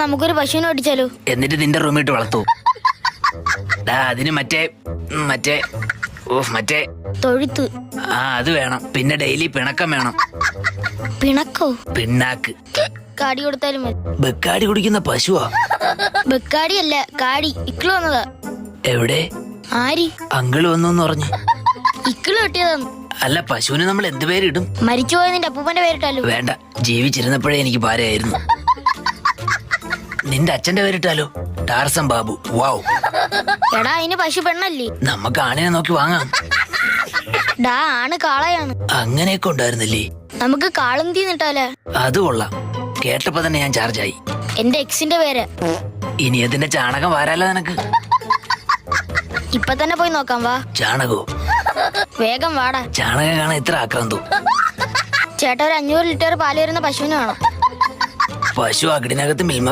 നമുക്കൊരു പശുവിനെ ഓടിച്ചാലോ? എന്നിട്ട് നിന്റെ റൂമിട്ട് വളർത്തൂ. അതിന് മറ്റേ തൊഴുത്ത്. അത് വേണം. പിന്നെ ഡെയിലി പിണക്കം വേണം. പിണക്കോ? പിണ്ണാക്ക്. കാടി കൊടുത്താലും മതി. ബെക്കാടി കുടിക്കുന്ന പശുവാ? ബെക്കാടി അല്ല, കാടി. ഇക്കിള് വന്നതാ. എവിടെ? ആരി? അങ്കിള് വന്നു പറഞ്ഞു. ഇക്കിള് കിട്ടിയതാന്ന്. അല്ല, പശുവിന് നമ്മൾ എന്ത് പേരിടും? മരിച്ചുപോയ നിന്റെ അപ്പൂപ്പന്റെ പേരിട്ടാലോ? വേണ്ട, ജീവിച്ചിരുന്നപ്പോഴേ എനിക്ക് ഭാരയായിരുന്നു. നിന്റെ അച്ഛന്റെ പേരിട്ടാലോ? ടാർസൻ ബാബു. വാവ്. എടാ, അതിന് പശു പെണ്ണല്ലേ? നമുക്ക് ആണിനെ നോക്കി വാങ്ങാം. ആണ് കാളയാണ്. അങ്ങനെയൊക്കെ ഉണ്ടായിരുന്നില്ലേ? നമുക്ക് കാളന്തി നിട്ടാലേ? അത് കൊള്ളാം. കേട്ടപ്പോ തന്നെ ഞാൻ ചാർജായി. എന്റെ എക്സിന്റെ പേര്. ഇനി അതിന്റെ ചാണകം വാരാലോ നിനക്ക്? ഇപ്പൊ തന്നെ പോയി നോക്കാം. വാ. ചാണകോ? വേഗം വാടാ. ചാണകം കാണാൻ ഇത്ര ആക്രാന്തോ? ചേട്ടാ, ഒരു 500 ലിറ്റർ പാല് വരുന്ന പശുവിന് വേണം. പശു അകിടിനകത്ത് മിൽമ